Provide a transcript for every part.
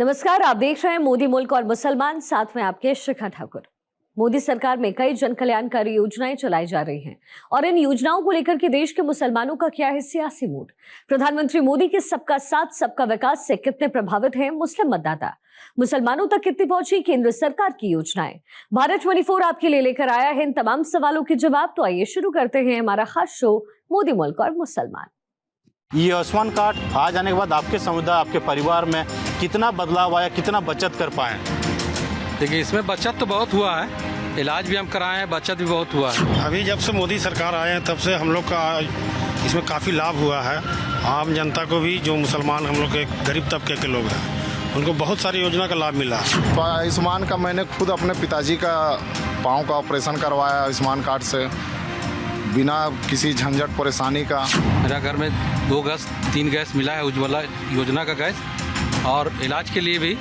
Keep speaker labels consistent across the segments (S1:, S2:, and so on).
S1: नमस्कार, आप देख रहे हैं मोदी मुल्क और मुसलमान, साथ में आपके शिखा ठाकुर। मोदी सरकार में कई जन कल्याणकारी योजनाएं चलाई जा रही हैं और इन योजनाओं को लेकर के देश के मुसलमानों का क्या है सियासी मूड। प्रधानमंत्री मोदी के सबका साथ सबका विकास से कितने प्रभावित हैं मुस्लिम मतदाता, मुसलमानों तक कितनी पहुंची केंद्र सरकार की योजनाएं। भारत 24 आपके लिए लेकर आया है इन तमाम सवालों के जवाब। तो आइए शुरू करते हैं हमारा खास शो मोदी मुल्क और मुसलमान।
S2: ये आयुष्मान कार्ड आ जाने के बाद आपके समुदाय, आपके परिवार में कितना बदलाव आया, कितना बचत कर पाए?
S3: देखिए, इसमें बचत तो बहुत हुआ है, इलाज भी हम कराए हैं, बचत भी बहुत हुआ है।
S4: अभी जब से मोदी सरकार आए हैं तब से हम लोग का इसमें काफ़ी लाभ हुआ है। आम जनता को भी, जो मुसलमान हम लोग के गरीब तबके के लोग हैं, उनको बहुत सारी योजना का लाभ मिला।
S5: तो आयुष्मान का मैंने खुद अपने पिताजी का पाँव का ऑपरेशन करवाया आयुष्मान कार्ड से, बिना किसी झंझट परेशानी का।
S3: मेरा घर में 2 गैस 3 गैस मिला है उज्ज्वला योजना का गैस, और इलाज के लिए भी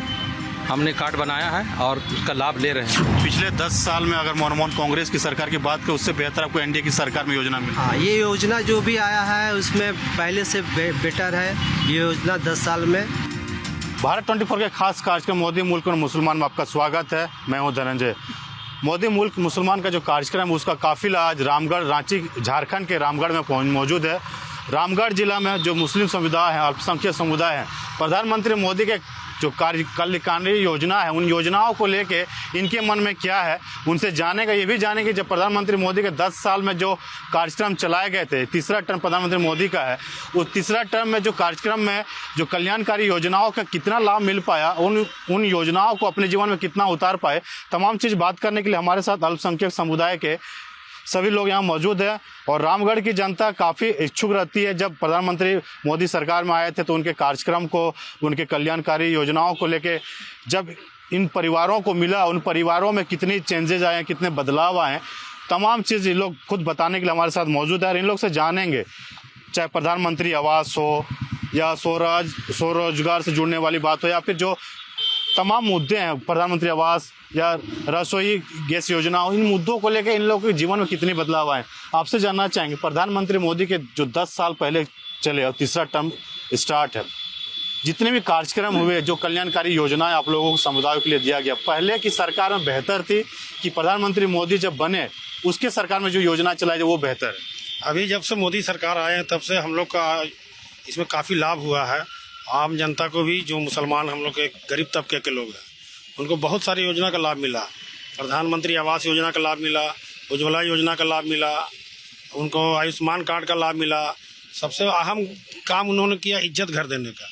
S3: हमने कार्ड बनाया है और उसका लाभ ले रहे हैं।
S2: पिछले 10 साल में अगर मनमोहन कांग्रेस की सरकार की बात करें, उससे बेहतर आपको एनडीए की सरकार में योजना मिली?
S6: हाँ, ये योजना जो भी आया है उसमें पहले से बेटर है ये योजना 10 साल में।
S2: भारत 24 के खास कार्यक्रम मोदी मुल्क और मुसलमान में आपका स्वागत है। मैं हूँ धनंजय। मोदी मुल्क मुसलमान का जो कार्यक्रम है उसका काफिला आज रामगढ़, रांची, झारखंड के रामगढ़ में मौजूद है। रामगढ़ जिला में जो मुस्लिम समुदाय है, अल्पसंख्यक समुदाय है, प्रधानमंत्री मोदी के जो कल्याणकारी योजना है, उन योजनाओं को लेके इनके मन में क्या है उनसे जानेगा। ये भी जानेंगे जब प्रधानमंत्री मोदी के 10 साल में जो कार्यक्रम चलाए गए थे, तीसरा टर्म प्रधानमंत्री मोदी का है, उस तीसरा टर्म में जो कार्यक्रम में जो कल्याणकारी योजनाओं का कितना लाभ मिल पाया, उन योजनाओं को अपने जीवन में कितना उतार पाए, तमाम चीज़ बात करने के लिए हमारे साथ अल्पसंख्यक समुदाय के सभी लोग यहाँ मौजूद हैं। और रामगढ़ की जनता काफ़ी इच्छुक रहती है। जब प्रधानमंत्री मोदी सरकार में आए थे तो उनके कार्यक्रम को, उनके कल्याणकारी योजनाओं को लेके जब इन परिवारों को मिला, उन परिवारों में कितनी चेंजेज आए, कितने बदलाव आए, तमाम चीज़ ये लोग खुद बताने के लिए हमारे साथ मौजूद है। और इन लोग से जानेंगे, चाहे प्रधानमंत्री आवास हो या स्वरोजगार से जुड़ने वाली बात हो, या फिर जो तमाम मुद्दे हैं, प्रधानमंत्री आवास या रसोई गैस योजना हो, इन मुद्दों को लेकर इन लोगों के जीवन में कितनी बदलाव आए, आपसे जानना चाहेंगे। प्रधानमंत्री मोदी के जो 10 साल पहले चले और तीसरा टर्म स्टार्ट है, जितने भी कार्यक्रम हुए, जो कल्याणकारी योजनाएं आप लोगों को समुदायों के लिए दिया गया, पहले की सरकार में बेहतर थी कि प्रधानमंत्री मोदी जब बने उसके सरकार में जो योजना चलाई वो बेहतर है?
S4: अभी जब से मोदी सरकार आए हैं तब से हम लोग का इसमें काफ़ी लाभ हुआ है। आम जनता को भी, जो मुसलमान हम लोग के गरीब तबके के लोग हैं, उनको बहुत सारी योजना का लाभ मिला। प्रधानमंत्री आवास योजना का लाभ मिला, उज्ज्वला योजना का लाभ मिला, उनको आयुष्मान कार्ड का लाभ मिला। सबसे अहम काम उन्होंने किया इज्जत घर देने का।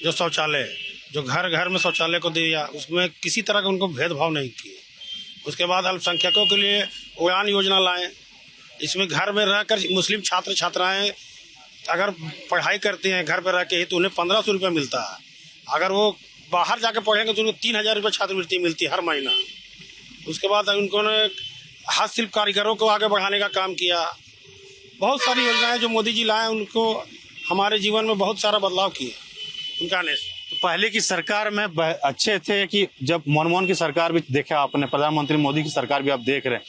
S4: जो शौचालय, जो घर घर में शौचालय को दिया, उसमें किसी तरह का उनको भेदभाव नहीं किए। उसके बाद अल्पसंख्यकों के लिए उड़ान योजना लाएँ। इसमें घर में रहकर मुस्लिम छात्र छात्राएँ अगर पढ़ाई करते हैं घर पर रह के, तो उन्हें 1500 रुपये मिलता है। अगर वो बाहर जाकर पढ़ेंगे तो उनको 3000 रुपये छात्रवृत्ति मिलती है हर महीना। उसके बाद उन्होंने हस्तशिल्प कारीगरों को आगे बढ़ाने का काम किया। बहुत सारी योजनाएं जो मोदी जी लाए, उनको हमारे जीवन में बहुत सारा बदलाव किए उनका आने से।
S2: पहले की सरकार में अच्छे थे कि जब मनमोहन की सरकार भी देखा आपने, प्रधानमंत्री मोदी की सरकार भी आप देख रहे हैं,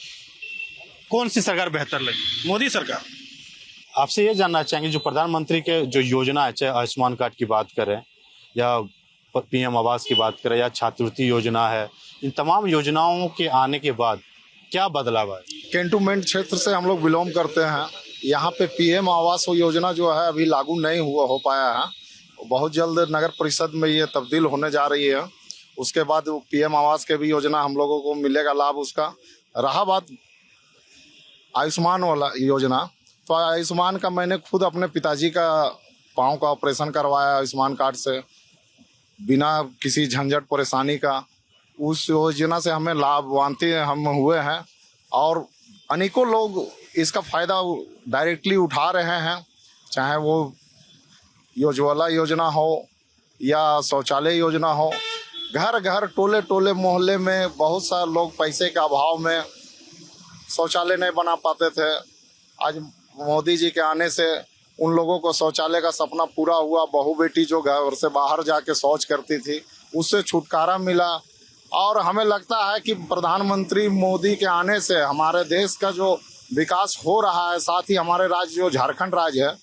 S2: कौन सी सरकार बेहतर लगी?
S4: मोदी सरकार।
S2: आपसे ये जानना चाहेंगे, जो प्रधानमंत्री के जो योजना है, चाहे आयुष्मान कार्ड की बात करें या पीएम आवास की बात करें या छात्रवृत्ति योजना है, इन तमाम योजनाओं के आने के बाद क्या बदलाव है?
S5: कैंटोनमेंट क्षेत्र से हम लोग बिलोंग करते हैं। यहाँ पे पीएम आवास योजना जो है अभी लागू नहीं हो पाया है। बहुत जल्द नगर परिषद में ये तब्दील होने जा रही है। उसके बाद पीएम आवास के भी योजना हम लोगों को मिलेगा लाभ उसका। रहा बात आयुष्मान वाला योजना, तो आयुष्मान का मैंने खुद अपने पिताजी का पाँव का ऑपरेशन करवाया आयुष्मान कार्ड से, बिना किसी झंझट परेशानी का। उस योजना से हमें लाभान्वित हम हुए हैं और अनेकों लोग इसका फ़ायदा डायरेक्टली उठा रहे हैं। चाहे वो उज्ज्वला योजना हो या शौचालय योजना हो, घर घर, टोले टोले, मोहल्ले में बहुत सारे लोग पैसे के अभाव में शौचालय नहीं बना पाते थे। आज मोदी जी के आने से उन लोगों को शौचालय का सपना पूरा हुआ। बहू बेटी जो घर से बाहर जाके शौच करती थी, उससे छुटकारा मिला। और हमें लगता है कि प्रधानमंत्री मोदी के आने से हमारे देश का जो विकास हो रहा है, साथ ही हमारे राज्य जो झारखंड राज्य है,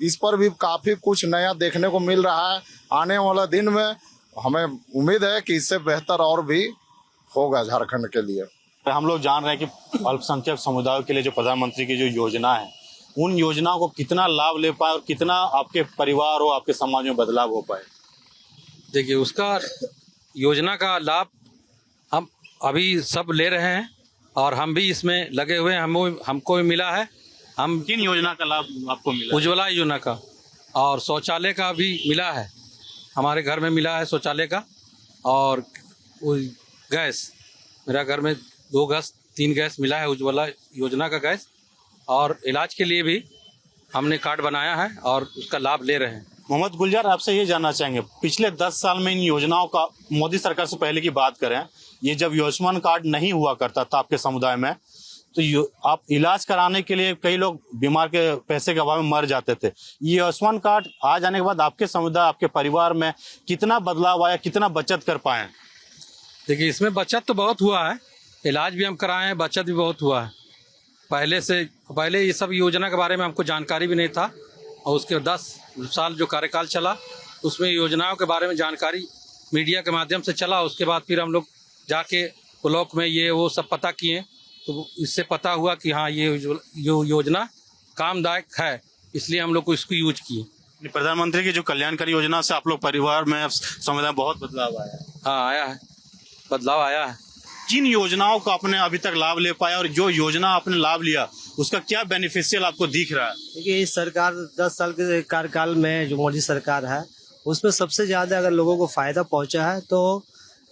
S5: इस पर भी काफ़ी कुछ नया देखने को मिल रहा है। आने वाला दिन में हमें उम्मीद है कि इससे बेहतर और भी होगा झारखंड के लिए।
S2: हम लोग जान रहे हैं कि अल्पसंख्यक समुदायों के लिए जो प्रधानमंत्री की जो योजना है, उन योजनाओं को कितना लाभ ले पाए और कितना आपके परिवार हो, आपके समाज में बदलाव हो पाए।
S3: देखिए, उसका योजना का लाभ हम अभी सब ले रहे हैं और हम भी इसमें लगे हुए हैं। हमको भी मिला है। हम
S2: किन योजना का लाभ आपको मिला?
S3: उज्ज्वला योजना का और शौचालय का भी मिला है। हमारे घर में मिला है शौचालय का और गैस, मेरा घर में 2 गैस 3 गैस मिला है उज्ज्वला योजना का गैस। और इलाज के लिए भी हमने कार्ड बनाया है और उसका लाभ ले रहे हैं।
S2: मोहम्मद गुलजार, आपसे ये जानना चाहेंगे, पिछले 10 साल में इन योजनाओं का, मोदी सरकार से पहले की बात करें, ये जब आयुष्मान कार्ड नहीं हुआ करता था आपके समुदाय में, तो आप इलाज कराने के लिए कई लोग बीमार के पैसे के अभाव में मर जाते थे। ये आयुष्मान कार्ड आ जाने के बाद आपके समुदाय, आपके परिवार में कितना बदलाव आया, कितना बचत कर पाए?
S3: देखिए, इसमें बचत तो बहुत हुआ है। इलाज भी हम कराए हैं, बचत भी बहुत हुआ है। पहले ये सब योजना के बारे में हमको जानकारी भी नहीं था और उसके 10 साल जो कार्यकाल चला उसमें योजनाओं के बारे में जानकारी मीडिया के माध्यम से चला। उसके बाद फिर हम लोग जाके ब्लॉक में ये वो सब पता किए, तो इससे पता हुआ कि हाँ, ये योजना कामदायक है, इसलिए हम लोग को इसको यूज किए।
S2: प्रधानमंत्री की जो कल्याणकारी योजना से आप लोग परिवार में, समुदाय में बहुत बदलाव आया है।
S3: हाँ, आया है, बदलाव आया है।
S2: जिन योजनाओं का आपने अभी तक लाभ ले पाया और जो योजना आपने लाभ लिया, उसका क्या बेनिफिशियल आपको दिख रहा है?
S6: देखिए, इस सरकार 10 साल के कार्यकाल में जो मोदी सरकार है, उसमें सबसे ज़्यादा अगर लोगों को फ़ायदा पहुंचा है तो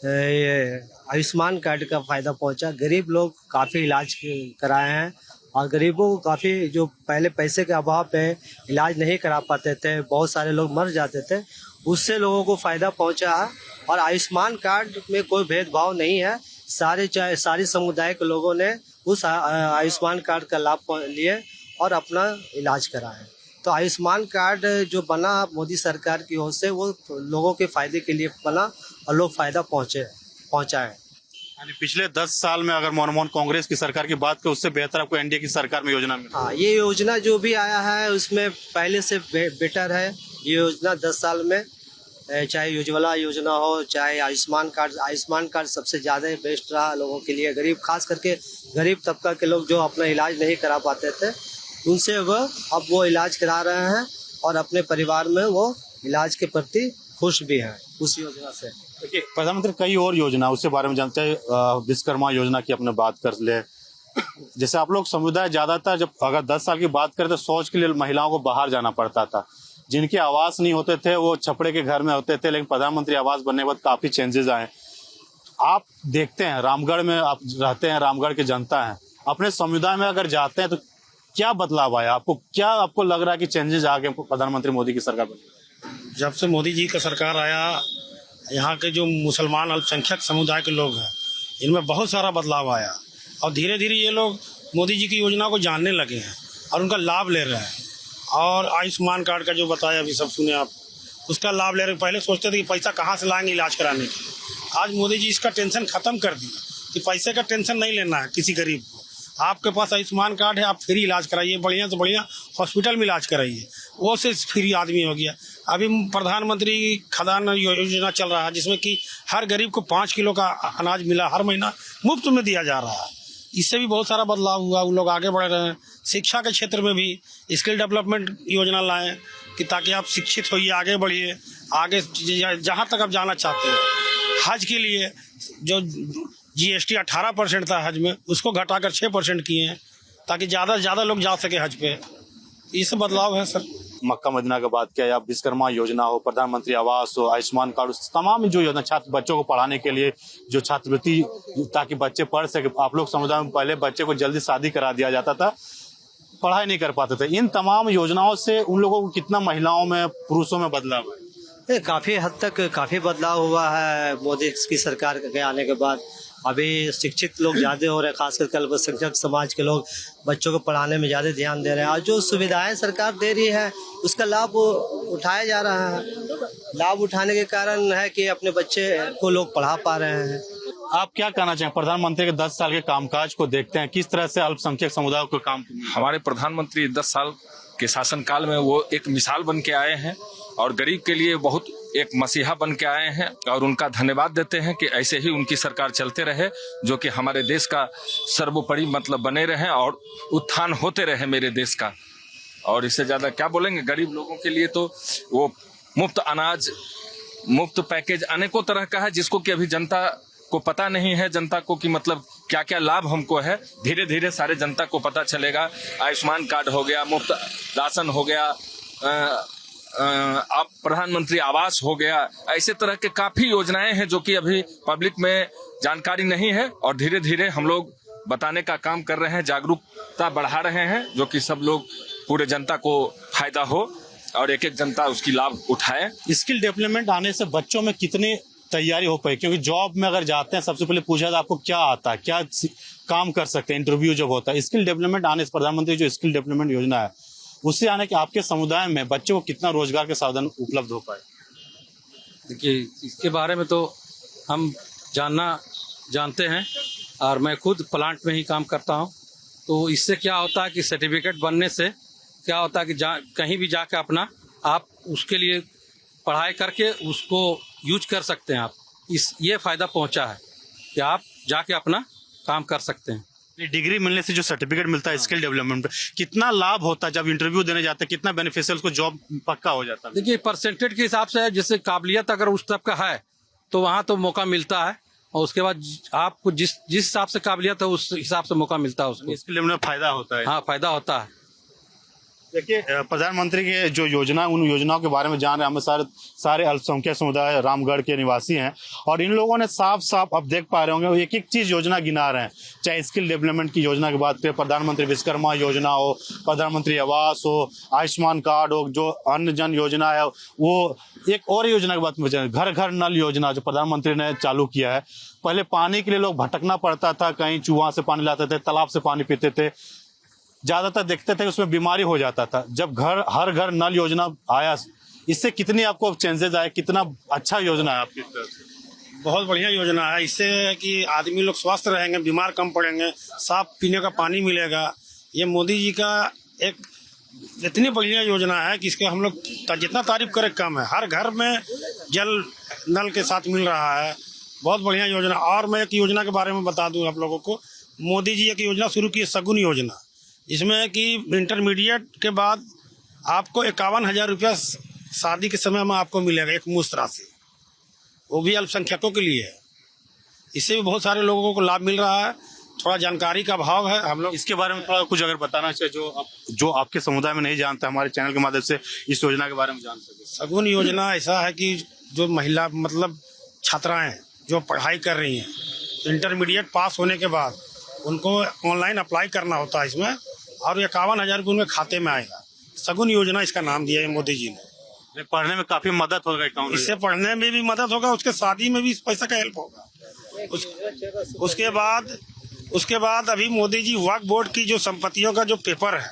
S6: ये आयुष्मान कार्ड का फ़ायदा पहुंचा। गरीब लोग काफ़ी इलाज कराए हैं और गरीबों को काफ़ी, जो पहले पैसे के अभाव पे इलाज नहीं करा पाते थे, बहुत सारे लोग मर जाते थे, उससे लोगों को फ़ायदा पहुंचा है। और आयुष्मान कार्ड में कोई भेदभाव नहीं है, सारे समुदाय के लोगों ने उस आयुष्मान कार्ड का लाभ लिए और अपना इलाज कराए। तो आयुष्मान कार्ड जो बना मोदी सरकार की ओर से, वो लोगों के फायदे के लिए बना और लोग फायदा पहुंचा है।
S2: यानी पिछले 10 साल में अगर मनमोहन कांग्रेस की सरकार की बात करें, उससे बेहतर आपको एनडीए की सरकार में योजना मिली?
S6: हाँ, ये योजना जो भी आया है उसमें पहले से बेटर है। ये योजना 10 साल में, चाहे उज्ज्वला योजना हो, चाहे आयुष्मान कार्ड सबसे ज़्यादा बेस्ट रहा लोगों के लिए। गरीब, खास करके गरीब तबका के लोग जो अपना इलाज नहीं करा पाते थे, उनसे अब वो इलाज करा रहे हैं और अपने परिवार में वो इलाज के प्रति खुश भी हैं उस योजना से।
S2: देखिए, प्रधानमंत्री कई और योजना, उसके बारे में जानते हैं। विश्वकर्मा योजना की अपने बात कर ले, जैसे आप लोग समुदाय ज्यादातर, जब अगर 10 साल की बात करें तो शौच के लिए महिलाओं को बाहर जाना पड़ता था। जिनके आवास नहीं होते थे वो छपड़े के घर में होते थे, लेकिन प्रधानमंत्री आवास बनने के बाद काफी चेंजेस आए। आप देखते हैं, रामगढ़ में आप रहते हैं, रामगढ़ की जनता है, अपने समुदाय में अगर जाते हैं तो क्या बदलाव आया? आपको लग रहा है कि चेंजेस आ गए प्रधानमंत्री मोदी की सरकार बनी?
S4: जब से मोदी जी का सरकार आया, यहाँ के जो मुसलमान अल्पसंख्यक समुदाय के लोग हैं, इनमें बहुत सारा बदलाव आया और धीरे धीरे ये लोग मोदी जी की योजना को जानने लगे हैं और उनका लाभ ले रहे हैं। और आयुष्मान कार्ड का जो बताया अभी सब सुने आप, उसका लाभ ले रहे हैं। पहले सोचते थे कि पैसा कहाँ से लाएंगे इलाज कराने के लिए। आज मोदी जी इसका टेंशन खत्म कर दिया कि पैसे का टेंशन नहीं लेना है किसी गरीब को। आपके पास आयुष्मान कार्ड है, आप फ्री इलाज कराइए, बढ़िया से बढ़िया हॉस्पिटल में इलाज कराइए, वो से फ्री आदमी हो गया। अभी प्रधानमंत्री खाद्यान्न योजना चल रहा है, जिसमें कि हर गरीब को 5 किलो का अनाज मिला, हर महीना मुफ्त में दिया जा रहा है। इससे भी बहुत सारा बदलाव हुआ, वो लोग आगे बढ़ रहे हैं। शिक्षा के क्षेत्र में भी स्किल डेवलपमेंट योजना लाएं कि ताकि आप शिक्षित होइए, आगे बढ़िए, आगे जहाँ तक आप जाना चाहते हैं। हज के लिए जो GST 18% था हज में, उसको घटाकर 6% किए हैं ताकि ज़्यादा से ज़्यादा लोग जा सके हज पे। ये सब बदलाव है सर।
S2: मक्का मदीना का बात किया, या विश्वकर्मा योजना हो, प्रधानमंत्री आवास हो, आयुष्मान कार्ड, तमाम जो योजना छात्र बच्चों को पढ़ाने के लिए जो छात्रवृत्ति, ताकि बच्चे पढ़ सके। आप लोग समुदाय में पहले बच्चे को जल्दी शादी करा दिया जाता था, पढ़ाई नहीं कर पाते थे। इन तमाम योजनाओं से उन लोगों को कितना महिलाओं में, पुरुषों में बदलाव है?
S6: काफ़ी हद तक काफ़ी बदलाव हुआ है मोदी की सरकार के आने के बाद। अभी शिक्षित लोग ज़्यादा हो रहे हैं, खासकर अल्पसंख्यक समाज के लोग बच्चों को पढ़ाने में ज़्यादा ध्यान दे रहे हैं और जो सुविधाएं सरकार दे रही है उसका लाभ उठाया जा रहा है। लाभ उठाने के कारण है कि अपने बच्चे को लोग पढ़ा पा रहे हैं।
S2: आप क्या कहना चाहें? प्रधानमंत्री के 10 साल के कामकाज को देखते हैं, किस तरह से अल्पसंख्यक समुदाय को काम?
S7: हमारे प्रधानमंत्री 10 साल के शासनकाल में वो एक मिसाल बन के आए हैं और गरीब के लिए बहुत एक मसीहा बन के आए हैं और उनका धन्यवाद देते हैं कि ऐसे ही उनकी सरकार चलते रहे, जो कि हमारे देश का सर्वोपरि मतलब बने रहे और उत्थान होते रहे मेरे देश का। और इससे ज़्यादा क्या बोलेंगे। गरीब लोगों के लिए तो वो मुफ्त अनाज, मुफ्त पैकेज अनेकों तरह का है, जिसको कि अभी जनता को पता नहीं है। जनता को कि मतलब क्या क्या लाभ हमको है, धीरे धीरे सारे जनता को पता चलेगा। आयुष्मान कार्ड हो गया, मुफ्त राशन हो गया, अब प्रधानमंत्री आवास हो गया, ऐसे तरह के काफी योजनाएं हैं जो कि अभी पब्लिक में जानकारी नहीं है और धीरे धीरे हम लोग बताने का काम कर रहे हैं, जागरूकता बढ़ा रहे हैं, जो कि सब लोग पूरे जनता को फायदा हो और एक एक जनता उसकी लाभ उठाए।
S2: स्किल डेवलपमेंट आने से बच्चों में कितनी तैयारी हो पाई, क्योंकि जॉब में अगर जाते हैं सबसे पहले पूछा था आपको क्या आता है, क्या काम कर सकते हैं, इंटरव्यू जब होता है। स्किल डेवलपमेंट आने से प्रधानमंत्री जो स्किल डेवलपमेंट योजना है उससे आने के आपके समुदाय में बच्चों को कितना रोजगार के साधन उपलब्ध हो पाए।
S3: देखिए, इसके बारे में तो हम जानते हैं और मैं खुद प्लांट में ही काम करता हूं। तो इससे क्या होता है कि सर्टिफिकेट बनने से क्या होता है कि कहीं भी जाकर अपना आप उसके लिए पढ़ाई करके उसको यूज कर सकते हैं। आप ये फायदा पहुंचा है कि आप जाके अपना काम कर सकते हैं।
S2: डिग्री मिलने से जो सर्टिफिकेट मिलता है स्किल डेवलपमेंट, कितना लाभ होता है जब इंटरव्यू देने जाते हैं, कितना बेनिफिशियल उसको जॉब पक्का हो जाता है।
S3: देखिए, परसेंटेज के हिसाब से जैसे काबिलियत अगर उस तरफ का है तो वहाँ तो मौका मिलता है, और उसके बाद आपको जिस हिसाब से काबिलियत है उस हिसाब से मौका मिलता है उसको।
S2: स्किल डेवलपमेंट फायदा होता है।
S3: हाँ, फायदा होता है।
S2: देखिए, प्रधानमंत्री के जो योजना, उन योजनाओं के बारे में जान रहे हैं। हम सारे अल्पसंख्यक समुदाय रामगढ़ के निवासी हैं और इन लोगों ने साफ साफ अब देख पा रहे होंगे एक एक चीज योजना गिना रहे हैं। चाहे स्किल डेवलपमेंट की योजना की बात करें, प्रधानमंत्री विश्वकर्मा योजना हो, प्रधानमंत्री आवास हो, आयुष्मान कार्ड हो, जो अन्न जन योजना है, वो एक और योजना की बात में घर घर नल योजना जो प्रधानमंत्री ने चालू किया है। पहले पानी के लिए लोग भटकना पड़ता था, कहीं चूहा से पानी लाते थे, तालाब से पानी पीते थे, ज्यादातर देखते थे उसमें बीमारी हो जाता था। जब हर घर नल योजना आया, इससे कितनी आपको चेंजेस आए, कितना अच्छा योजना है आपकी तरफ से?
S4: बहुत बढ़िया योजना है। इससे कि आदमी लोग स्वस्थ रहेंगे, बीमार कम पड़ेंगे, साफ पीने का पानी मिलेगा। ये मोदी जी का एक इतनी बढ़िया योजना है कि इसके हम लोग जितना तारीफ करें कम है। हर घर में जल नल के साथ मिल रहा है, बहुत बढ़िया योजना। और मैं एक योजना के बारे में बता दूं आप लोगों को। मोदी जी एक योजना शुरू की है, सगुन योजना, जिसमें कि इंटरमीडिएट के बाद आपको 51,000 रुपया शादी के समय में आपको मिलेगा, एक मुश्त राशि, वो भी अल्पसंख्यकों के लिए है। इससे भी बहुत सारे लोगों को लाभ मिल रहा है। थोड़ा जानकारी का अभाव है, हम लोग
S2: इसके बारे में थोड़ा कुछ अगर बताना चाहिए जो आपके समुदाय में नहीं जानता, हमारे चैनल के माध्यम से इस योजना के बारे में जान सके।
S4: सगुन योजना ऐसा है कि जो महिला मतलब छात्राएं जो पढ़ाई कर रही हैं, इंटरमीडिएट पास होने के बाद उनको ऑनलाइन अप्लाई करना होता है इसमें, और 51,000 रुपये उनके खाते में आएगा। सगुन योजना इसका नाम दिया है मोदी जी ने।
S2: पढ़ने में काफी मदद होगा,
S4: इससे पढ़ने में भी मदद होगा, उसके शादी में भी इस पैसा का हेल्प होगा। उसके बाद अभी मोदी जी वक्फ बोर्ड की जो संपत्तियों का जो पेपर है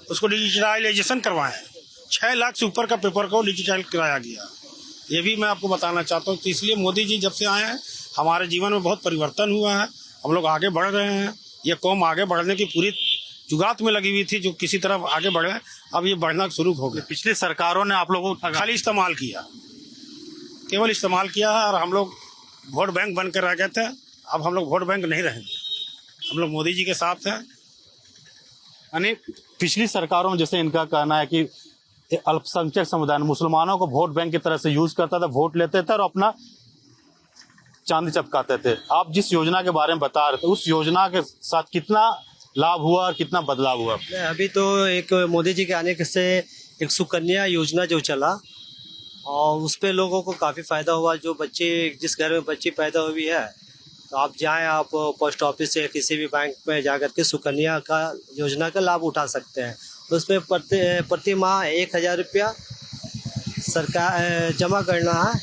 S4: उसको डिजिटलाइजेशन करवाए। 6 लाख से ऊपर का पेपर को डिजिटल कराया गया। ये भी मैं आपको बताना चाहता हूँ। तो इसलिए मोदी जी जब से आए हैं हमारे जीवन में बहुत परिवर्तन हुआ है, हम लोग आगे बढ़ रहे हैं। ये कौम आगे बढ़ने की पूरी जुगात में लगी हुई थी, जो किसी तरफ आगे बढ़े, अब ये बढ़ना शुरू हो गया।
S2: पिछली सरकारों ने आप लोगों को
S4: खाली इस्तेमाल किया, केवल इस्तेमाल किया है, और हम लोग वोट बैंक बन कर रह गए थे। अब हम लोग वोट बैंक नहीं रहेंगे, हम लोग मोदी जी के साथ हैं।
S2: यानी पिछली सरकारों में जैसे इनका कहना है कि अल्पसंख्यक समुदाय मुसलमानों को वोट बैंक की तरह से यूज करता था, वोट लेते थे और अपना चांदी चपकाते थे। आप जिस योजना के बारे में बता रहे थे, उस योजना के साथ कितना लाभ हुआ और कितना बदलाव हुआ?
S6: अभी तो एक मोदी जी के आने से एक सुकन्या योजना जो चला, और उस पे लोगों को काफ़ी फ़ायदा हुआ। जो बच्चे, जिस घर में बच्ची पैदा हुई है, तो आप जाएं, आप पोस्ट ऑफिस से किसी भी बैंक में जा कर के सुकन्या का योजना का लाभ उठा सकते हैं। उसमें प्रति माह 1,000 रुपया सरकार जमा करना है,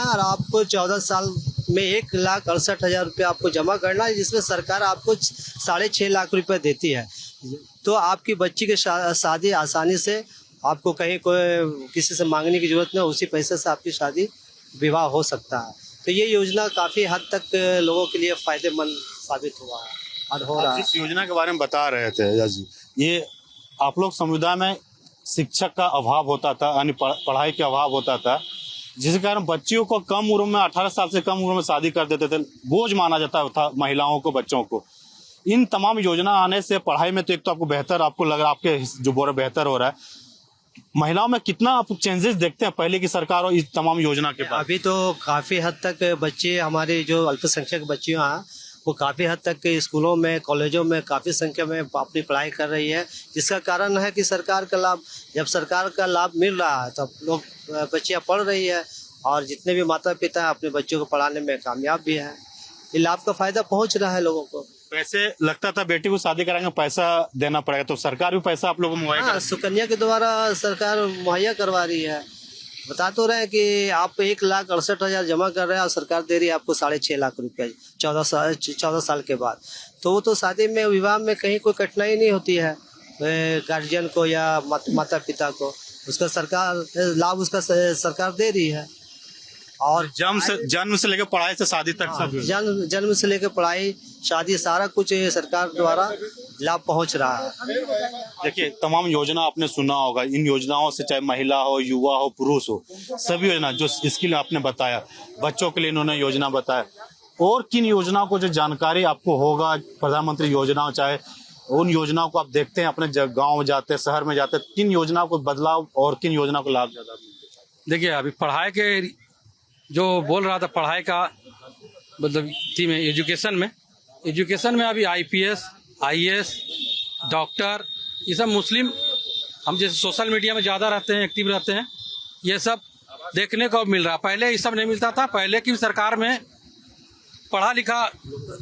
S6: और आपको 14 साल में 1,68,000 रुपया आपको जमा करना है, जिसमें सरकार आपको 6.5 लाख रुपया देती है। तो आपकी बच्ची की शादी आसानी से, आपको कहीं कोई किसी से मांगने की जरूरत नहीं, उसी पैसे से आपकी शादी विवाह हो सकता है। तो ये योजना काफ़ी हद तक लोगों के लिए फ़ायदेमंद साबित हुआ है और हो रहा है।
S2: इस योजना के बारे में बता रहे थे जी, ये आप लोग समुदाय में शिक्षक का अभाव होता था, यानी पढ़ाई का अभाव होता था, जिसके कारण बच्चियों को कम उम्र में 18 साल से कम उम्र में शादी कर देते थे, बोझ माना जाता था महिलाओं को, बच्चों को। इन तमाम योजना आने से पढ़ाई में तो एक तो आपको बेहतर, आपको लग रहा है आपके जो बोरा बेहतर हो रहा है, महिलाओं में कितना आप चेंजेस देखते हैं पहले की सरकार और इस तमाम योजना के बाद?
S6: अभी तो काफी हद तक बच्चे, हमारे जो अल्पसंख्यक बच्चियां हैं, वो काफी हद तक स्कूलों में, कॉलेजों में काफी संख्या में अपनी पढ़ाई कर रही है, जिसका कारण है कि सरकार का लाभ, जब सरकार का लाभ मिल रहा है तब लोग, बच्चियां पढ़ रही है, और जितने भी माता पिता अपने बच्चों को पढ़ाने में कामयाब भी है। ये लाभ का फायदा पहुंच रहा है लोगों को।
S2: वैसे लगता था बेटी को शादी कराएंगे पैसा देना पड़ेगा, तो सरकार भी पैसा आप लोगों को मुहैया
S6: हाँ, सुकन्या के द्वारा सरकार मुहैया करवा रही है। बता तो रहे हैं कि आप 1,68,000 जमा कर रहे हैं और सरकार दे रही है आपको 6.5 लाख रुपया 14 साल के बाद। तो वो तो शादी में, विवाह में कहीं कोई कठिनाई नहीं होती है गार्जियन को या माता पिता को, उसका सरकार लाभ उसका सरकार दे रही है। और
S2: जन्म से लेकर पढ़ाई से शादी तक सब
S6: जन्म से लेकर पढ़ाई, शादी, सारा कुछ सरकार द्वारा लाभ पहुंच रहा है।
S2: देखिए, तमाम योजना आपने सुना होगा, इन योजनाओं से चाहे महिला हो, युवा हो, पुरुष हो, सभी योजना जो स्किल आपने बताया, बच्चों के लिए इन्होंने योजना बताया, और किन योजनाओं को जो जानकारी आपको होगा, प्रधानमंत्री योजना, चाहे उन योजनाओं को आप देखते हैं अपने गाँव में जाते हैं, शहर में जाते हैं, किन योजनाओं को बदलाव और किन योजना को लाभ ज्यादा?
S3: देखिए, अभी पढ़ाई के जो बोल रहा था, पढ़ाई का मतलब थी में एजुकेशन में अभी IPS, IAS, डॉक्टर, ये सब मुस्लिम, हम जैसे सोशल मीडिया में ज़्यादा रहते हैं, एक्टिव रहते हैं, ये सब देखने को मिल रहा। पहले ये सब नहीं मिलता था। पहले की सरकार में पढ़ा लिखा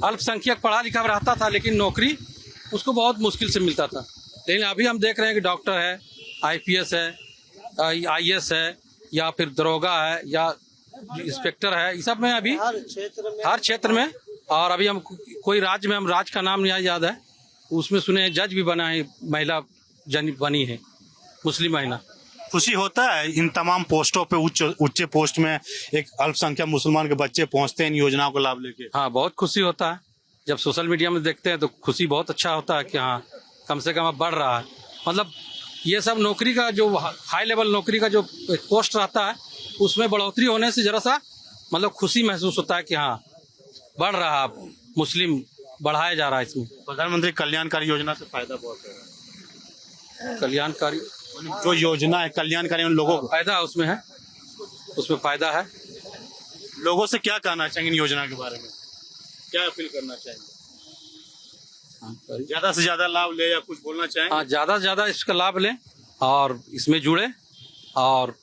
S3: अल्पसंख्यक पढ़ा लिखा रहता था, लेकिन नौकरी उसको बहुत मुश्किल से मिलता था। लेकिन अभी हम देख रहे हैं कि डॉक्टर है, IPS है, IAS है, या फिर दरोगा है, या इंस्पेक्टर है, ये सब में अभी हर क्षेत्र में। और अभी हम कोई राज्य में, हम राज्य का नाम नहीं याद है, उसमें सुने जज भी बना है, महिला बनी है, मुस्लिम महिला।
S2: खुशी होता है इन तमाम पोस्टों पे, उच्च पोस्ट में एक अल्पसंख्यक मुसलमान के बच्चे पहुंचते हैं इन योजनाओं को लाभ लेके?
S3: हाँ, बहुत खुशी होता है। जब सोशल मीडिया में देखते हैं तो खुशी बहुत अच्छा होता है कि हाँ, कम से कम अब बढ़ रहा है। मतलब ये सब नौकरी का जो हाई लेवल नौकरी का जो पोस्ट रहता है, उसमें बढ़ोतरी होने से जरा सा मतलब खुशी महसूस होता है कि हाँ, बढ़ रहा है, मुस्लिम बढ़ाया जा रहा है। इसमें
S2: प्रधानमंत्री कल्याणकारी योजना से फायदा बहुत है।
S3: कल्याणकारी
S2: जो योजना है कल्याणकारी, उन लोगों को
S3: फायदा उसमें है, उसमें फायदा है।
S2: लोगों से क्या कहना चाहेंगे इन योजना के बारे में, क्या अपील करना चाहेंगे? ज्यादा से ज्यादा लाभ ले, या कुछ बोलना चाहेंगे?
S3: हाँ, ज्यादा से ज्यादा इसका लाभ लें और इसमें जुड़े, और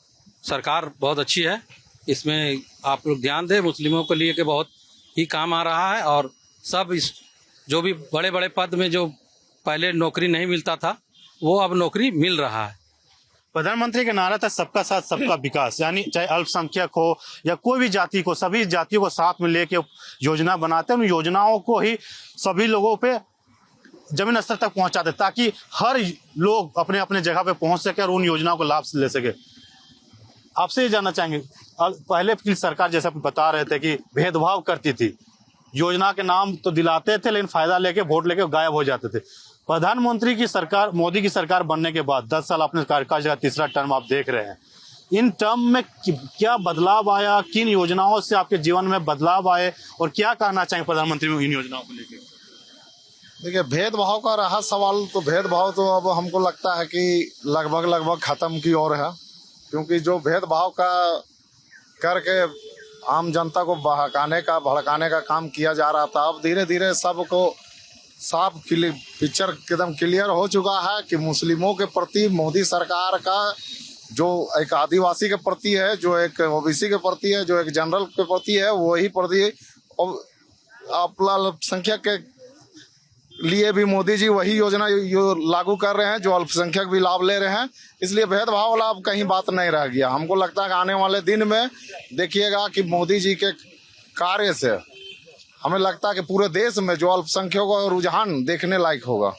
S3: सरकार बहुत अच्छी है, इसमें आप लोग ध्यान दें। मुस्लिमों के लिए के बहुत ही काम आ रहा है, और सब इस जो भी बड़े बड़े पद में जो पहले नौकरी नहीं मिलता था, वो अब नौकरी मिल रहा है।
S2: प्रधानमंत्री का नारा था सबका साथ सबका विकास, यानी चाहे अल्पसंख्यक हो या कोई भी जाति को, सभी जातियों को साथ में लेके योजना बनाते हैं। उन योजनाओं को ही सभी लोगों पे जमीन स्तर तक पहुंचाते, ताकि हर लोग अपने अपने जगह पे पहुंच सके और उन योजनाओं को लाभ ले सके। आपसे ये जानना चाहेंगे, पहले की सरकार जैसा बता रहे थे कि भेदभाव करती थी, योजना के नाम तो दिलाते थे, लेकिन फायदा लेके, वोट लेके गायब हो जाते थे। प्रधानमंत्री की सरकार, मोदी की सरकार बनने के बाद 10 साल आपने कार्यकाल का तीसरा टर्म आप देख रहे हैं, इन टर्म में क्या बदलाव आया, किन योजनाओं से आपके जीवन में बदलाव आए, और क्या कहना चाहेंगे प्रधानमंत्री इन योजनाओं को लेकर?
S5: देखिए, भेदभाव का रहा सवाल, तो भेदभाव तो अब हमको लगता है कि लगभग खत्म की ओर है, क्योंकि जो भेदभाव का करके आम जनता को भड़काने का काम किया जा रहा था, अब धीरे धीरे सबको साफ पिक्चर एकदम क्लियर हो चुका है कि मुस्लिमों के प्रति मोदी सरकार का जो एक आदिवासी के प्रति है, जो एक OBC के प्रति है, जो एक जनरल के प्रति है, वही प्रति अल्पसंख्यक के लिए भी मोदी जी वही योजना लागू कर रहे हैं, जो अल्पसंख्यक भी लाभ ले रहे हैं। इसलिए भेदभाव वाला अब कहीं बात नहीं रह गया। हमको लगता है कि आने वाले दिन में देखिएगा कि मोदी जी के कार्य से हमें लगता है कि पूरे देश में जो अल्पसंख्यकों का रुझान देखने लायक होगा।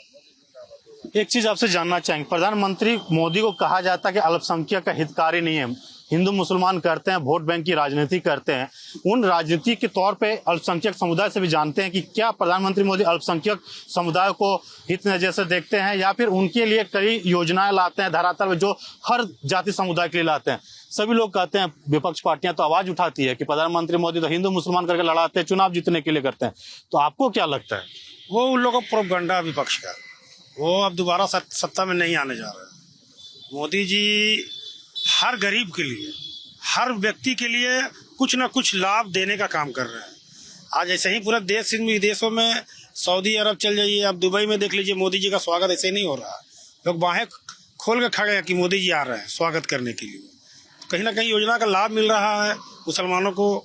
S2: एक चीज आपसे जानना चाहेंगे, प्रधानमंत्री मोदी को कहा जाता है कि अल्पसंख्यक का हितकारी नहीं है, हिंदू मुसलमान करते हैं, वोट बैंक की राजनीति करते हैं, उन राजनीति के तौर पे अल्पसंख्यक समुदाय से भी जानते हैं कि क्या प्रधानमंत्री मोदी अल्पसंख्यक समुदाय को हित नजर से देखते हैं या फिर उनके लिए कई योजनाएं लाते हैं धरातल में जो हर जाति समुदाय के लिए लाते हैं। सभी लोग कहते हैं, विपक्ष पार्टियां तो आवाज उठाती है कि प्रधानमंत्री मोदी तो हिंदू मुसलमान करके लड़ाते हैं, चुनाव जीतने के लिए करते हैं। तो आपको क्या लगता है?
S4: वो उन लोगों का प्रोपगंडा विपक्ष का, वो अब दोबारा सत्ता में नहीं आने जा रहे हैं। मोदी जी हर गरीब के लिए, हर व्यक्ति के लिए कुछ ना कुछ लाभ देने का काम कर रहे हैं। आज ऐसे ही पूरा देश विदेशों में, सऊदी अरब चल जाइए, आप दुबई में देख लीजिए, मोदी जी का स्वागत ऐसे नहीं हो रहा है। लोग बाहें खोल के खड़े हैं कि मोदी जी आ रहे हैं स्वागत करने के लिए। कहीं ना कहीं योजना का लाभ मिल रहा है मुसलमानों को,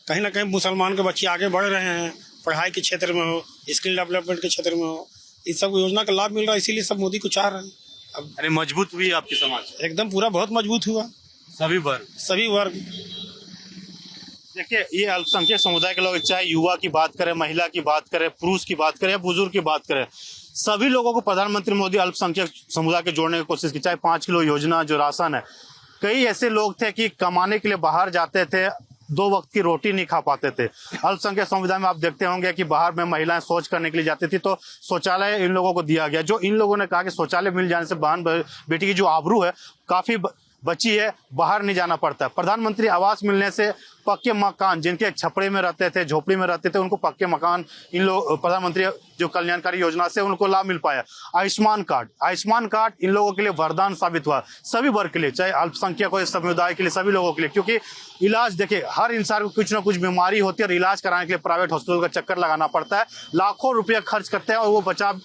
S4: कहीं ना कहीं मुसलमान के बच्चे आगे बढ़ रहे हैं, पढ़ाई के क्षेत्र में हो, स्किल डेवलपमेंट के क्षेत्र में हो, इस सब योजना का लाभ मिल रहा है, इसीलिए सब मोदी को चाह रहे हैं। अब
S2: अरे मजबूत हुई आपकी समाज
S4: एकदम पूरा बहुत मजबूत हुआ,
S2: सभी वर्ग। देखिए, ये अल्पसंख्यक समुदाय के लोग, चाहे युवा की बात करें, महिला की बात करें, पुरुष की बात करें या बुजुर्ग की बात करें, सभी लोगों को प्रधानमंत्री मोदी अल्पसंख्यक समुदाय के जोड़ने की कोशिश की। चाहे 5 किलो योजना जो राशन है, कई ऐसे लोग थे कि कमाने के लिए बाहर जाते थे, 2 वक्त की रोटी नहीं खा पाते थे। अल्पसंख्यक समुदाय में आप देखते होंगे कि बाहर में महिलाएं शौच करने के लिए जाती थी, तो शौचालय इन लोगों को दिया गया। जो इन लोगों ने कहा कि शौचालय मिल जाने से बहन बेटी की जो आबरू है काफी बची है, बाहर नहीं जाना पड़ता। प्रधानमंत्री आवास मिलने से पक्के मकान, जिनके छपड़े में रहते थे, झोपड़ी में रहते थे, उनको पक्के मकान इन लोग प्रधानमंत्री जो कल्याणकारी योजना से उनको लाभ मिल पाया। आयुष्मान कार्ड इन लोगों के लिए वरदान साबित हुआ, सभी वर्ग के लिए, चाहे अल्पसंख्यक हो, समुदाय के लिए, सभी लोगों के लिए। क्योंकि इलाज, देखिए, हर इंसान को कुछ ना कुछ बीमारी होती है और इलाज कराने के लिए प्राइवेट हॉस्पिटल का चक्कर लगाना पड़ता है, लाखों रुपया खर्च करते हैं और वो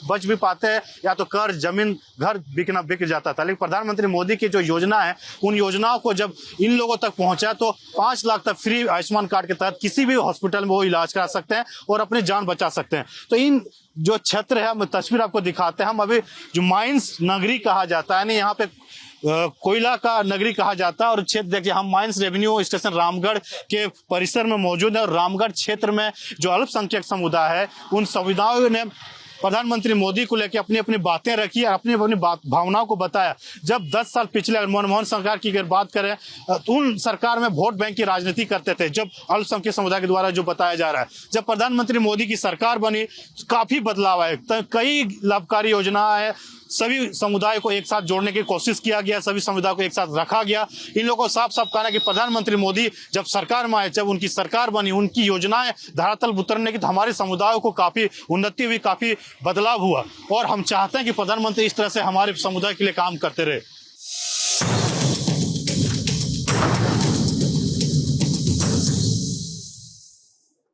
S2: बच भी पाते हैं, या तो कर्ज, जमीन, घर बिक जाता था। लेकिन प्रधानमंत्री मोदी की जो योजना है, उन योजनाओं को जब इन लोगों तक पहुंचा तो 5 लाख तक फ्री आयुष्मान कार्ड के तहत किसी भी हॉस्पिटल में वो इलाज करा सकते हैं और अपनी जान बचा सकते हैं। तो इन जो क्षेत्र है, हम तस्वीर आपको दिखाते हैं। हम अभी जो माइंस नगरी कहा जाता है, यहाँ पे कोयला का नगरी कहा जाता है, और क्षेत्र देखिए, हम माइंस रेवेन्यू स्टेशन रामगढ़ के परिसर में मौजूद है। और रामगढ़ क्षेत्र में जो अल्पसंख्यक समुदाय है, उन समुदायों ने प्रधानमंत्री मोदी को लेकर अपनी अपनी बातें रखी और अपनी अपनी भावनाओं को बताया। जब 10 साल पिछले मनमोहन सरकार की अगर बात करें तो उन सरकार में वोट बैंक की राजनीति करते थे, जब अल्पसंख्यक समुदाय के द्वारा जो बताया जा रहा है। जब प्रधानमंत्री मोदी की सरकार बनी, काफी बदलाव आए, कई लाभकारी योजना है, सभी समुदाय को एक साथ जोड़ने की कोशिश किया गया, सभी समुदाय को एक साथ रखा गया। इन लोगों को साफ साफ कहना कि प्रधानमंत्री मोदी जब सरकार में आए, जब उनकी सरकार बनी, उनकी योजनाएं धरातल उतरने की, तो हमारे समुदायों को काफी उन्नति हुई, काफी बदलाव हुआ। और हम चाहते हैं कि प्रधानमंत्री इस तरह से हमारे समुदाय के लिए काम करते रहे।